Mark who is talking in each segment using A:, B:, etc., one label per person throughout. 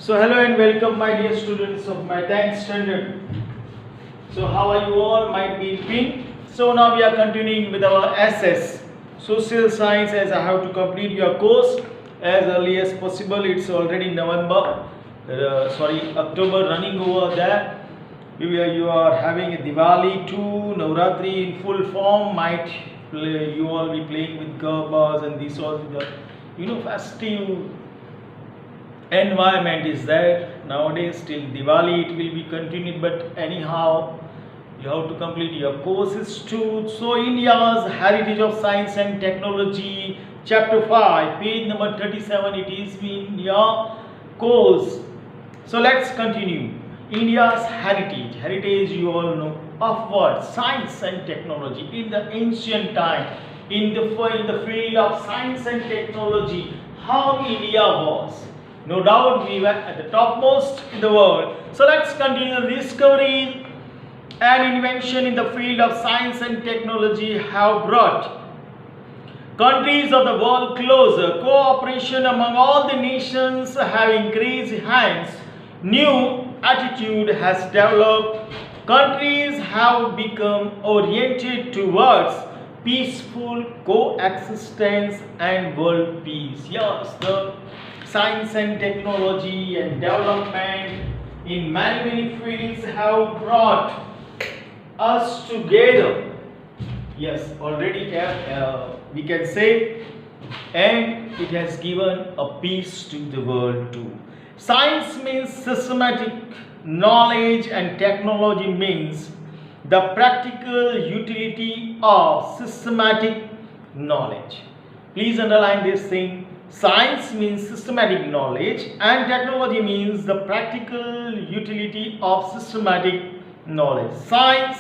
A: So hello and welcome my dear students of my 10th standard. So how are you all? Might be in pink. So now we are continuing with our SS Social Science, as I have to complete your course as early as possible. It's already November, October running over there. You are having a Diwali too, Navratri in full form. You all be playing with garbas and these all the festive environment is there nowadays till Diwali. It will be continued, but anyhow you have to complete your courses too. So India's Heritage of Science and Technology, Chapter 5, page number 37, it is in your course. So let's continue. India's heritage you all know of what? Science and technology. In the ancient time, in the field of science and technology, how India was. No doubt we were at the topmost in the world. So let's continue. The discovery and invention in the field of science and technology have brought countries of the world closer. Cooperation among all the nations have increased. Hence, new attitude has developed. Countries have become oriented towards peaceful coexistence and world peace. Yes, the science and technology and development in many fields have brought us together. Yes, already we can say, and it has given a peace to the world too. Science means systematic knowledge and technology means the practical utility of systematic knowledge. Please underline this thing. Science means systematic knowledge and technology means the practical utility of systematic knowledge. Science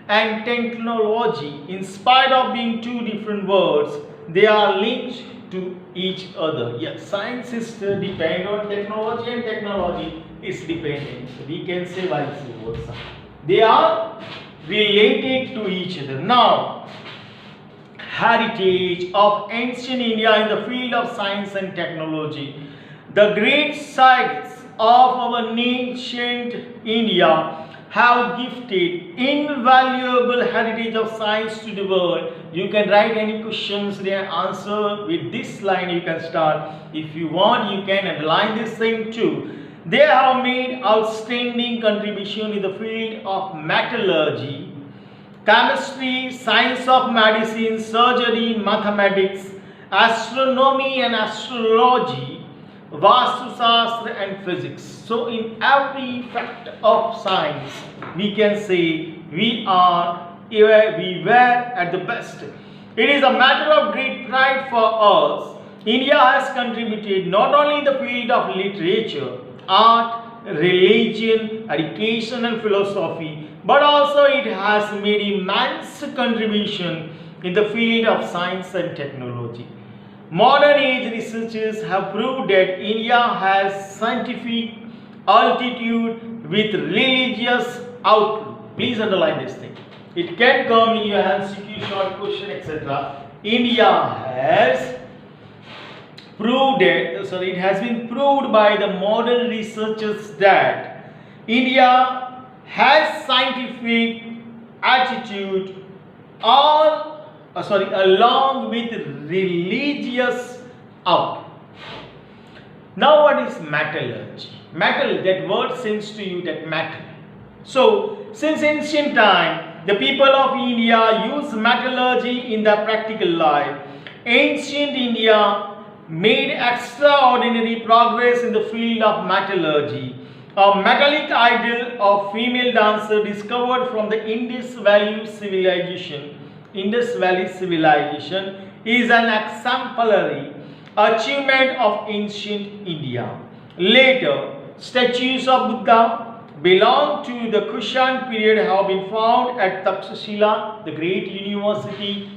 A: and technology, in spite of being two different words, they are linked to each other. Yes, science is dependent on technology and technology is dependent. So we can say vice versa. They are related to each other. Now, heritage of ancient India in the field of science and technology. The great sites of our ancient India have gifted invaluable heritage of science to the world. You can write any questions there, answer with this line. You can start. If you want, you can underline this thing too. They have made outstanding contribution in the field of metallurgy, chemistry, science of medicine, surgery, mathematics, astronomy and astrology, Vastu Shastra and physics. So in every factor of science, we can say we were at the best. It is a matter of great pride for us. India has contributed not only in the field of literature, art, religion, education and philosophy, but also it has made immense contribution in the field of science and technology. Modern age researchers have proved that India has scientific altitude with religious outlook. Please underline this thing. It can come in your MCQ, short question, etc. India has proved that, it has been proved by the modern researchers that India has scientific attitude along with religious outlook. Now what is metallurgy? Metal, that word seems to you that metal. So since ancient time, the people of India use metallurgy in their practical life. Ancient India made extraordinary progress in the field of metallurgy. A metallic idol of female dancer discovered from the Indus Valley civilization is an exemplary achievement of ancient India. Later, statues of Buddha belong to the Kushan period have been found at Takshashila, the great university.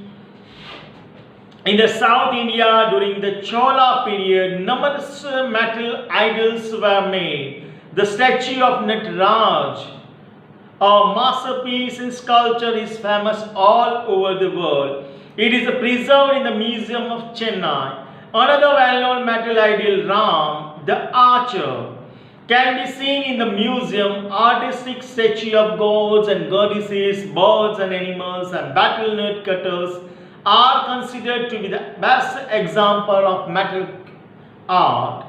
A: In the South India during the Chola period, numerous metal idols were made. The statue of Nataraj, a masterpiece in sculpture, is famous all over the world. It is preserved in the Museum of Chennai. Another well-known metal idol, Ram, the archer, can be seen in the museum. Artistic statue of gods and goddesses, birds and animals, and battle nut cutters are considered to be the best example of metal art.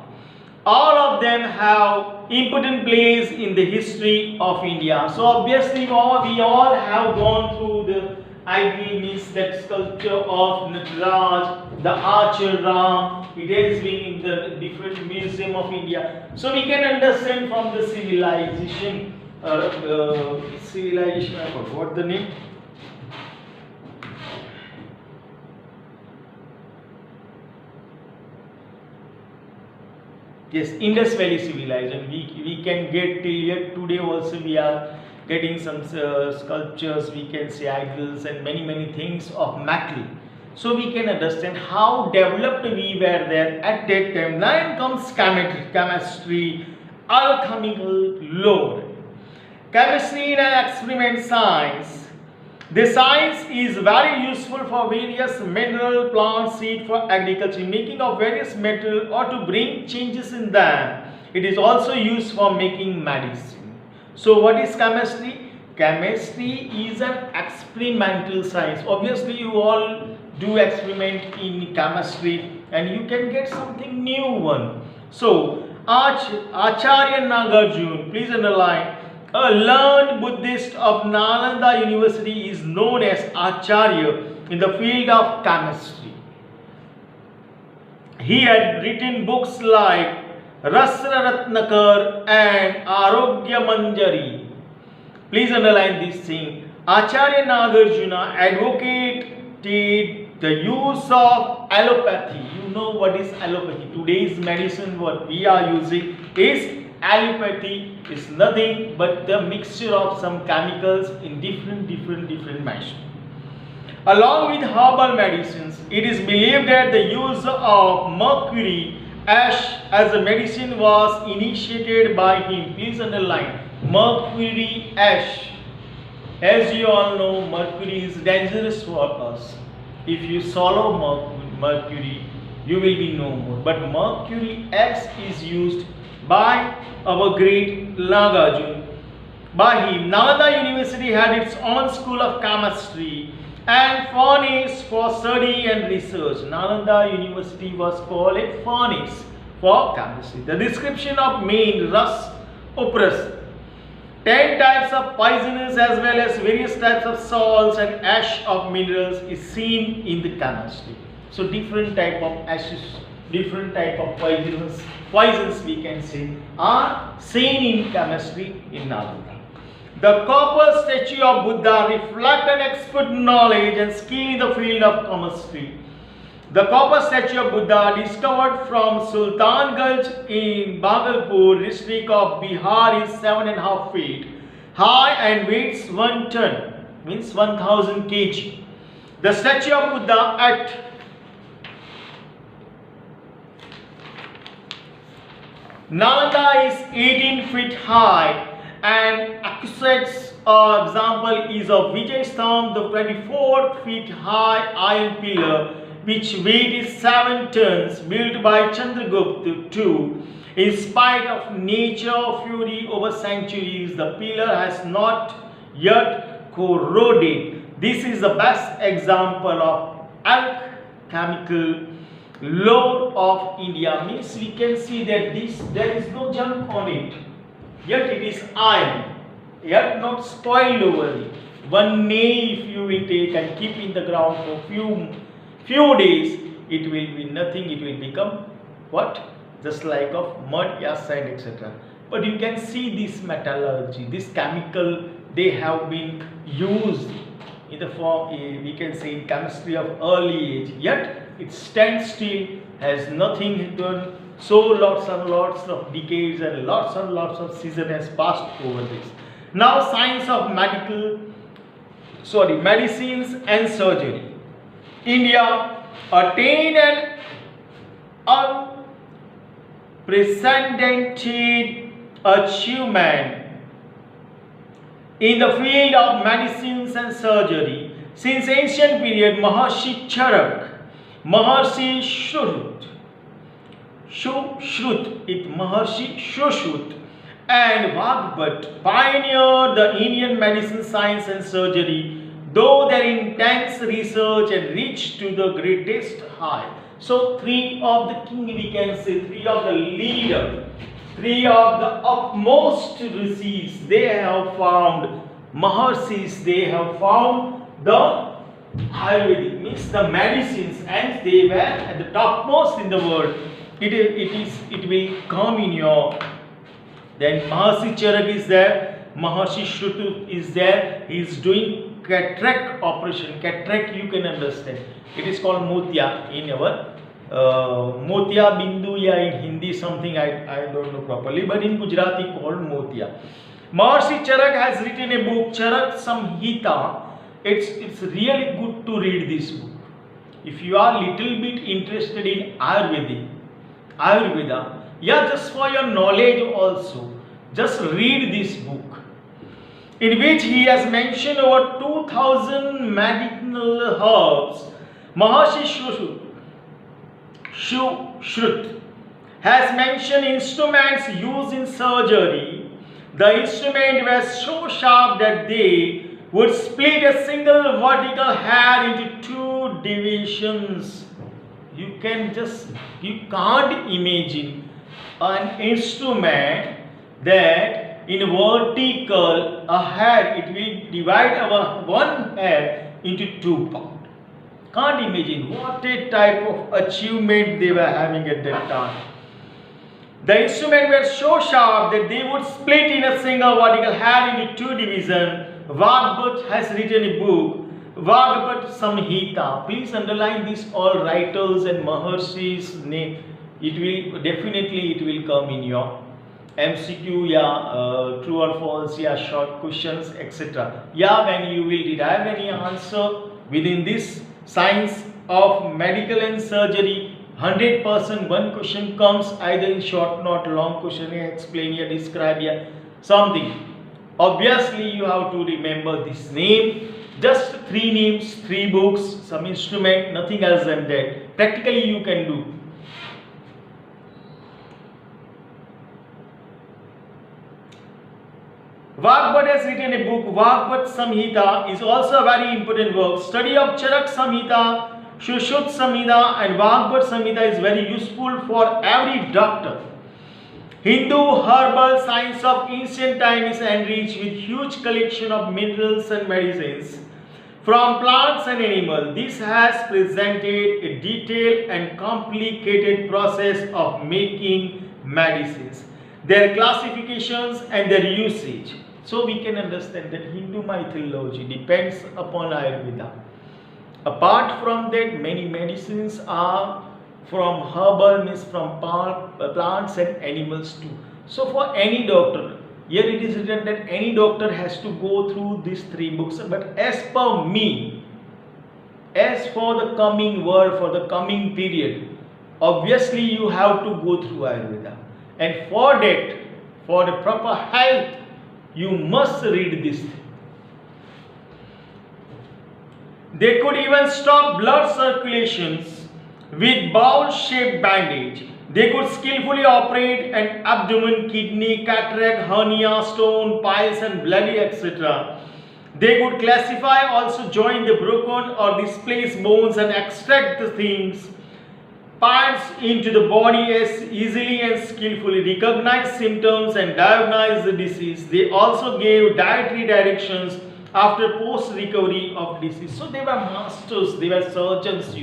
A: All of them have important place in the history of India. So obviously we all have gone through the idol, means that sculpture of Nataraj, the archer Ram. It has been in the different museum of India. So we can understand from the civilization, I forgot the name. Yes, Indus Valley civilization. We can get till yet today also we are getting some sculptures, we can say idols and many things of metal. So we can understand how developed we were there at that time. Then comes chemistry, alchemical lore. Chemistry and experiment science. The science is very useful for various mineral, plant, seed for agriculture, making of various metal or to bring changes in them. It is also used for making medicine. So what is chemistry? Chemistry is an experimental science. Obviously you all do experiment in chemistry and you can get something new one. So Acharya Nagarjuna, please underline, a learned Buddhist of Nalanda University, is known as Acharya in the field of chemistry. He had written books like Rasra Ratnakar and Arogya Manjari. Please underline this thing. Acharya Nagarjuna advocated the use of allopathy. You know what is allopathy? Today's medicine, what we are using is allopathy. Is nothing but the mixture of some chemicals in different measures. Along with herbal medicines, it is believed that the use of mercury ash as a medicine was initiated by him. Please underline, mercury ash. As you all know, mercury is dangerous for us. If you swallow mercury, you will be no more. But mercury ash is used by our great Nagarjuna. By him, Nalanda University had its own school of chemistry and furnace for study and research. Nalanda University was called a furnace for chemistry. The description of main rus oppress, 10 types of poisonous as well as various types of salts and ash of minerals is seen in the chemistry. So different type of ashes, different type of poisons we can say are seen in chemistry in Nalanda. The copper statue of Buddha reflect an expert knowledge and skill in the field of chemistry. The copper statue of Buddha, discovered from Sultanganj in Bhagalpur district of Bihar, is 7.5 feet high and weighs 1 ton, means 1000 kg. The statue of Buddha at Nalanda is 18 feet high, and accurate example is of Vijay Stambh, the 24 feet high iron pillar, which weight is 7 tons, built by Chandragupta II. In spite of nature fury over centuries, the pillar has not yet corroded. This is the best example of alchemical lore of India. Means we can see that there is no junk on it, yet it is iron, yet not spoiled over it. One nail if you will take and keep in the ground for few days, it will be nothing, it will become what? Just like of mud, sand, etc. But you can see this metallurgy, this chemical, they have been used in the form, we can say in chemistry of early age, yet it stands still, has nothing done. So lots and lots of decades and lots of season has passed over this. Now science of medicines and surgery. India attained an unprecedented achievement in the field of medicines and surgery. Since ancient period, Maharishi Charak, Maharishi Shrut, And Vagbhat pioneered the Indian medicine, science and surgery, though their intense research and reached to the greatest height. So three of the king, we can say, three of the leader, three of the upmost rishis, they have found Maharshis, they have found the Ayurvedic, means the medicines, and they were at the topmost in the world. It will come in your. Then Maharshi Charak is there, Maharshi Shrutu is there. He is doing cataract operation. Cataract, you can understand. It is called Motia in our Motia Bindu, ya in Hindi something, I don't know properly, but in Gujarati called Motia. Maharshi Charak has written a book, Charak Samhita. It's really good to read this book. If you are little bit interested in Ayurveda, yeah, just for your knowledge also, just read this book, in which he has mentioned over 2000 medicinal herbs. Maharshi Shrut has mentioned instruments used in surgery. The instrument was so sharp that they would split a single vertical hair into two divisions. You can't imagine an instrument that in vertical a hair, it will divide our one hair into two parts. Can't imagine what a type of achievement they were having at that time. The instrument was so sharp that they would split in a single vertical hair into two divisions. Vagbhat has written a book, Vagbhat Samhita. Please underline this, all writers and Maharshis name. It will come in your MCQ, true or false, short questions, etc. When you will derive any answer within this science of medical and surgery, 100% one question comes either in short note, long question, explain, describe, something. Obviously, you have to remember this name. Just 3 names, 3 books, some instrument, nothing else than that. Practically, you can do. Vagbhat has written a book, Vagbhat Samhita, is also a very important work. Study of Charak Samhita, Shushut Samhita and Vagbhat Samhita is very useful for every doctor. Hindu herbal science of ancient time is enriched with huge collection of minerals and medicines from plants and animals. This has presented a detailed and complicated process of making medicines, their classifications and their usage. So we can understand that Hindu mythology depends upon Ayurveda. Apart from that, many medicines are from herbal, means from plants and animals too. So for any doctor, here it is written that any doctor has to go through these 3 books. But as per me, as for the coming world, for the coming period, obviously you have to go through Ayurveda. And for that, for the proper health, you must read this. They could even stop blood circulations with bowl-shaped bandage. They could skillfully operate an abdomen, kidney, cataract, hernia, stone, piles and bloody, etc. They could classify, also join the broken or displaced bones and extract the things, parts into the body as easily and skillfully, recognize symptoms and diagnose the disease. They also gave dietary directions after post-recovery of disease. So they were masters, they were surgeons,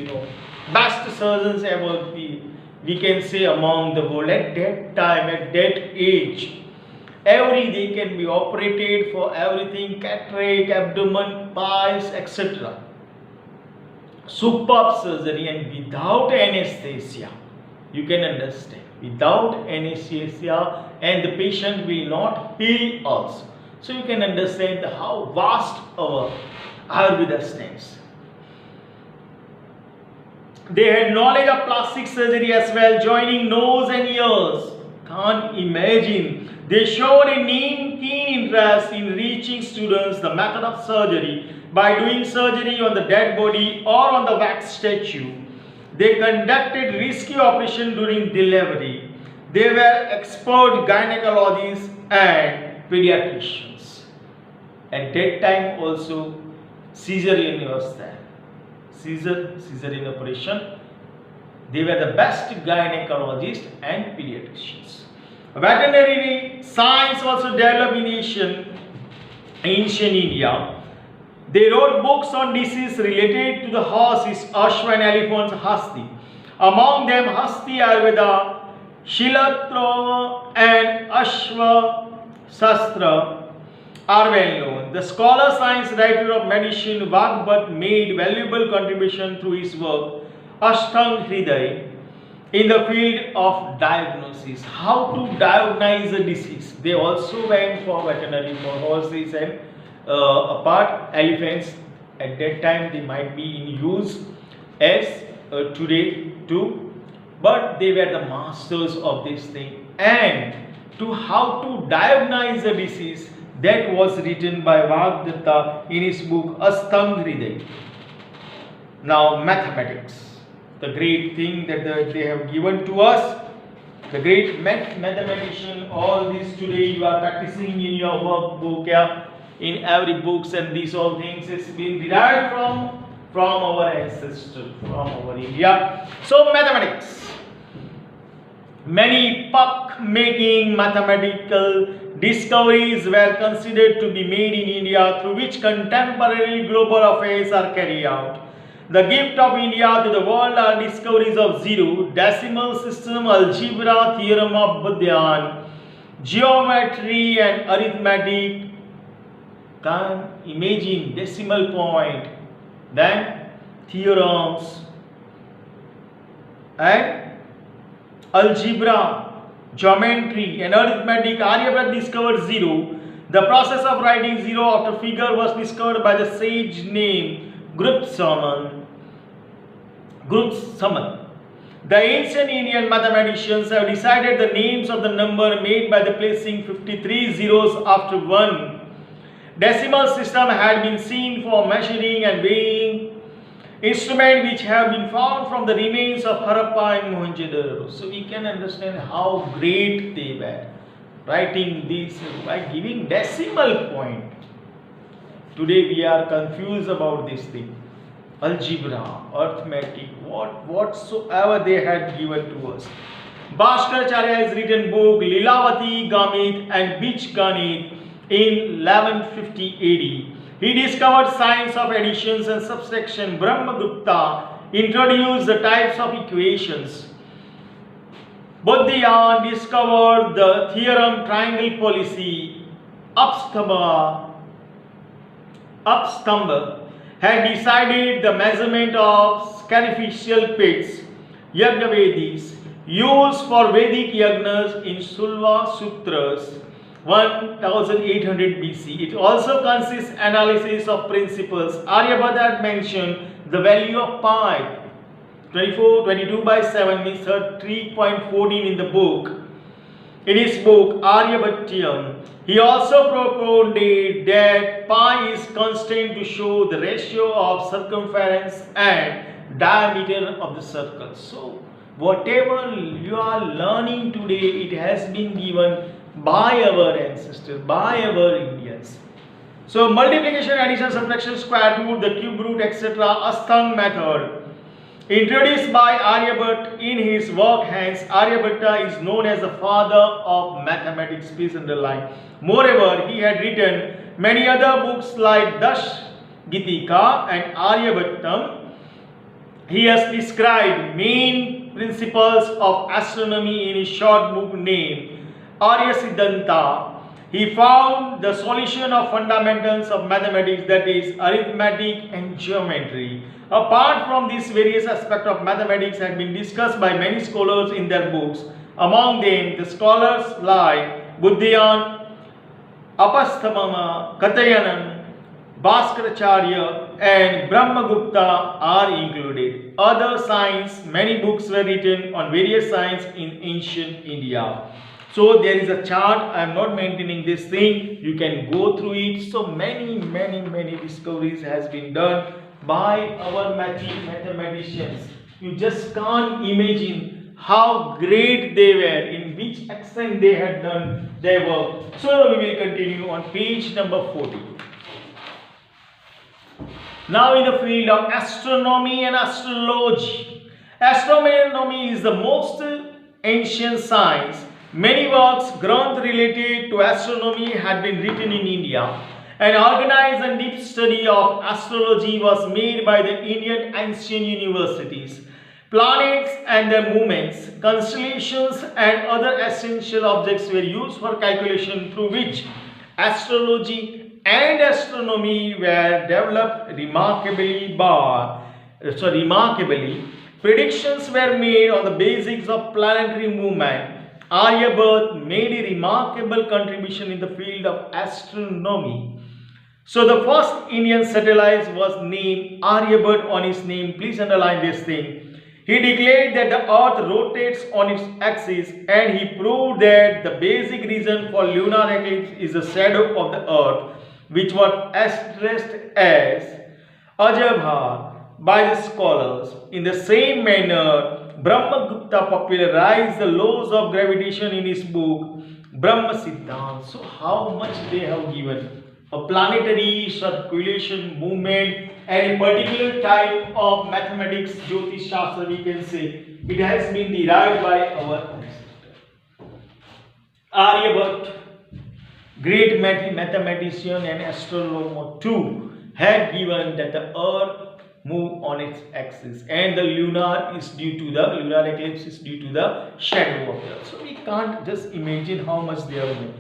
A: best surgeons ever, we can say, among the world at that time, at that age. Every day can be operated for everything, cataract, abdomen, piles, etc. Superb surgery and without anesthesia. You can understand, without anesthesia, and the patient will not heal also. So you can understand how vast our Ayurveda stands. They had knowledge of plastic surgery as well, joining nose and ears. Can't imagine. They showed a keen interest in reaching students the method of surgery by doing surgery on the dead body or on the wax statue. They conducted risky operation during delivery. They were expert gynecologists and pediatricians. At that time also cesarean was there. Cesarean operation. They were the best gynecologists and pediatricians. Veterinary science also developed in ancient India. They wrote books on diseases related to the horses, Ashwa and elephants, Hasti. Among them, Hasti Ayurveda, Shilatra and Ashwa Sastra are well known. The scholar, science writer of medicine, Vagbhat made valuable contribution through his work, Ashtang Hriday, in the field of diagnosis. How to diagnose a disease. They also went for veterinary for horses and apart elephants. At that time they might be in use as today too, but they were the masters of this thing. And to how to diagnose a disease, that was written by Vagdatta in his book Ashtang Hriday. Now mathematics, the great thing that they have given to us, the great mathematician. All this today you are practicing in your workbook, in every books, and these all things is been derived from our ancestors, from our India. So mathematics, many epoch-making mathematical discoveries were considered to be made in India, through which contemporary global affairs are carried out. The gift of India to the world are discoveries of zero, decimal system, algebra, theorem of Budyan, geometry and arithmetic. Can imagine decimal point, then theorems and algebra, geometry and arithmetic. Aryabhatta discovered zero. The process of writing zero after figure was discovered by the sage named Grubsaman. The ancient Indian mathematicians have decided the names of the number made by the placing 53 zeros after 1. Decimal system had been seen for measuring and weighing, instruments which have been found from the remains of Harappa and Mohenjo-daro. So we can understand how great they were, writing this by giving decimal point. Today we are confused about this thing. Algebra, arithmetic, whatsoever they had given to us. Bhaskaracharya has written book Lilavati Gamit and Bij Ganit in 1150 AD. He discovered science of additions and subtraction. Brahmagupta introduced the types of equations. Buddhayan discovered the theorem triangle policy. Upstamba had decided the measurement of sacrificial pits. Yajnavedis used for Vedic yagnas in Sulva Sutras 1800 BC. It also consists analysis of principles. Aryabhatta had mentioned the value of pi 22 by 7 means 3.14 in the book. In his book Aryabhatiyam, he also propounded that pi is constant to show the ratio of circumference and diameter of the circle. So whatever you are learning today, it has been given by our ancestors, by our Indians. So multiplication, addition, subtraction, square root, the cube root, etc. Ashtang method introduced by Aryabhatta in his work. Hence Aryabhatta is known as the father of mathematics. Please underline. Moreover, he had written many other books like Dash Gitika and Aryabhattam. He has described main principles of astronomy in his short book named Arya Siddhanta. He found the solution of fundamentals of mathematics, that is arithmetic and geometry. Apart from these, various aspects of mathematics have been discussed by many scholars in their books. Among them, the scholars like Buddhayan, Apasthamama, Katayanan, Bhaskaracharya and Brahmagupta are included. Other science, many books were written on various science in ancient India. So there is a chart. I am not maintaining this thing. You can go through it. So many discoveries has been done by our mathematicians. You just can't imagine how great they were, in which extent they had done their work. So we will continue on page number 40. Now in the field of astronomy and astrology. Astronomy is the most ancient science. Many works, granth related to astronomy had been written in India. An organized and deep study of astrology was made by the Indian ancient universities. Planets and their movements, constellations and other essential objects were used for calculation through which astrology and astronomy were developed remarkably. Predictions were made on the basics of planetary movement. Aryabhatta made a remarkable contribution in the field of astronomy. So the first Indian satellite was named Aryabhatta on his name. Please underline this thing. He declared that the earth rotates on its axis, and he proved that the basic reason for lunar eclipse is the shadow of the earth, which was addressed as Ajabha by the scholars. In the same manner, Brahmagupta popularized the laws of gravitation in his book Brahma Siddhant. So how much they have given? A planetary circulation movement and a particular type of mathematics, Jyotish Shastra we can say, it has been derived by our ancestor. Aryabhatta, great mathematician and astronomer too, had given that the earth move on its axis and the lunar eclipse is due to the shadow of the earth. So we can't just imagine how much they are doing.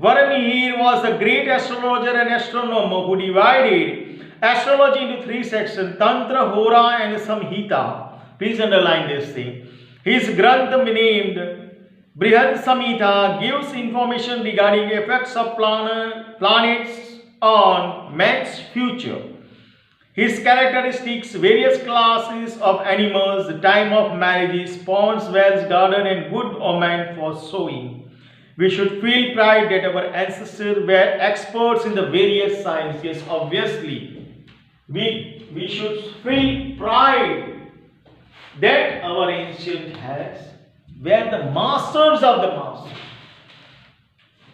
A: Varamihir was a great astrologer and astronomer who divided astrology into three sections: Tantra, Hora and Samhita. Please underline this thing. His Granth named Brihad Samhita gives information regarding effects of planets on man's future. His characteristics, various classes of animals, the time of marriages, ponds, wells, garden and good omen for sowing. We should feel pride that our ancestors were experts in the various sciences. Yes, obviously, we should feel pride that our ancient were the masters of the masters.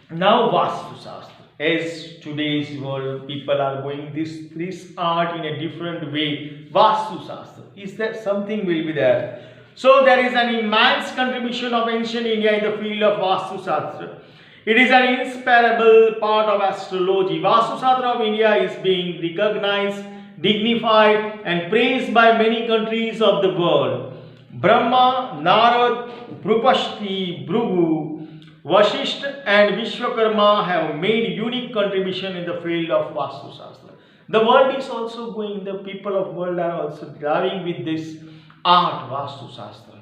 A: Now Vastu Shastra. As today's world, people are going this art in a different way. Vastu Shastra. Is there something will be there? So there is an immense contribution of ancient India in the field of Vastu Shastra. It is an inseparable part of astrology. Vastu Shastra of India is being recognized, dignified and praised by many countries of the world. Brahma, Narad, Brupashti, Bhrigu, Vasishtha and Vishwakarma have made unique contribution in the field of Vastu Shastra. The world is also going, the people of world are also driving with this art, Vastu Shastra.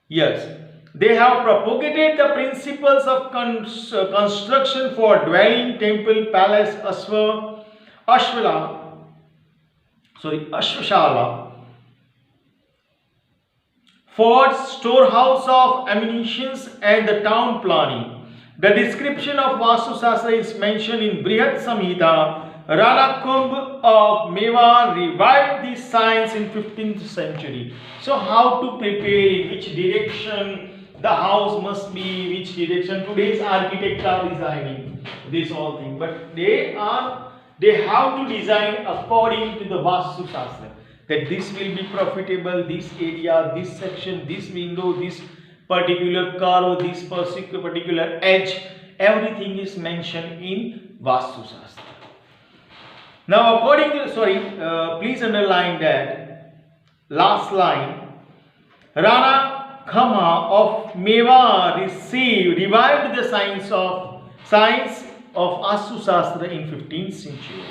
A: Yes, they have propagated the principles of construction for dwelling, temple, palace, Ashwashala, fort, storehouse of ammunitions and the town planning. The description of Vastu Shastra is mentioned in Brihad Samhita. Rana Kumbh of Mewar revived this science in 15th century. So how to prepare, in which direction the house must be, which direction today's architects are designing this whole thing. But they have to design according to the Vastu Shastra. That this will be profitable, this area, this section, this window, this particular curve, this particular edge, everything is mentioned in Vastu Shastra. Now according to, please underline that last line. Rana Kama of Mewar revived the science of Vastu Shastra in 15th century.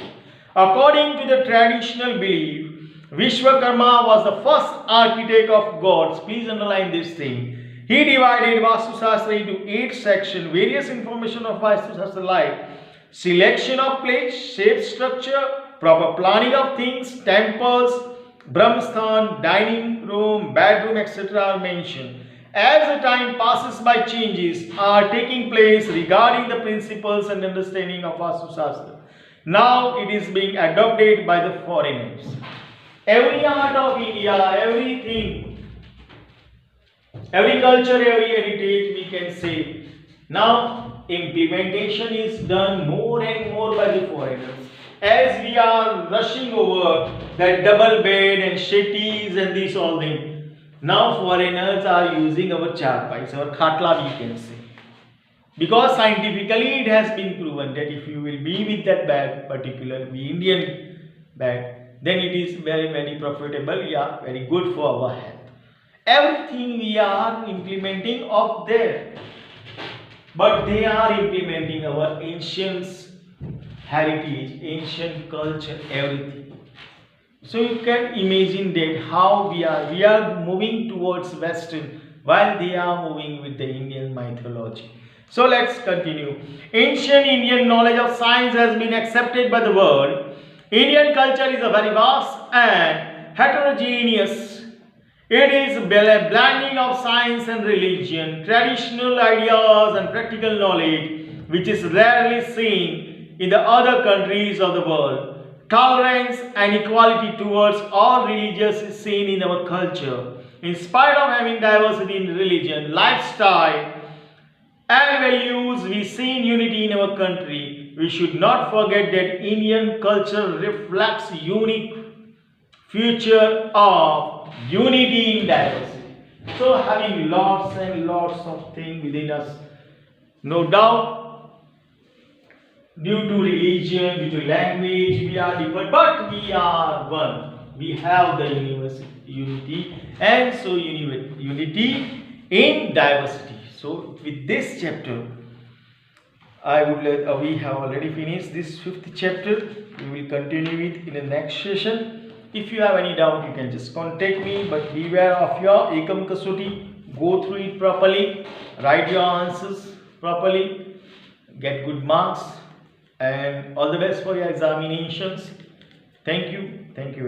A: According to the traditional belief, Vishwakarma was the first architect of gods. Please underline this thing. He divided Vastu Shastra into 8 sections. Various information of Vastu Shastra like selection of place, shape, structure, proper planning of things, temples, Brahmasthan, dining room, bedroom, etc. are mentioned. As the time passes by, changes are taking place regarding the principles and understanding of Vastu Shastra. Now it is being adopted by the foreigners. Every art of India, everything Every culture, every heritage, we can say. Now, implementation is done more and more by the foreigners. As we are rushing over that double bed and shetties and this all thing, now foreigners are using our Chap-5, our khatla, we can say. Because scientifically it has been proven that if you will be with that bag, particularly Indian bag, then it is very, very profitable, yeah, very good for our health. Everything we are implementing of there, but they are implementing our ancient heritage, ancient culture, everything. So you can imagine that how we are moving towards Western while they are moving with the Indian mythology. So let's continue. Ancient Indian knowledge of science has been accepted by the world. Indian culture is a very vast and heterogeneous. It is a blending of science and religion, traditional ideas and practical knowledge, which is rarely seen in the other countries of the world. Tolerance and equality towards all religions is seen in our culture. In spite of having diversity in religion, lifestyle, and values, we see unity in our country. We should not forget that Indian culture reflects unique future of unity in diversity. So having lots and lots of things within us, no doubt, due to religion, due to language, we are different, but we are one. We have the unity, and so unity in diversity. So with this chapter, I would we have already finished this 5th chapter. We will continue it in the next session. If you have any doubt, you can just contact me. But beware of your Ekam Kasoti. Go through it properly. Write your answers properly. Get good marks. And all the best for your examinations. Thank you. Thank you very much.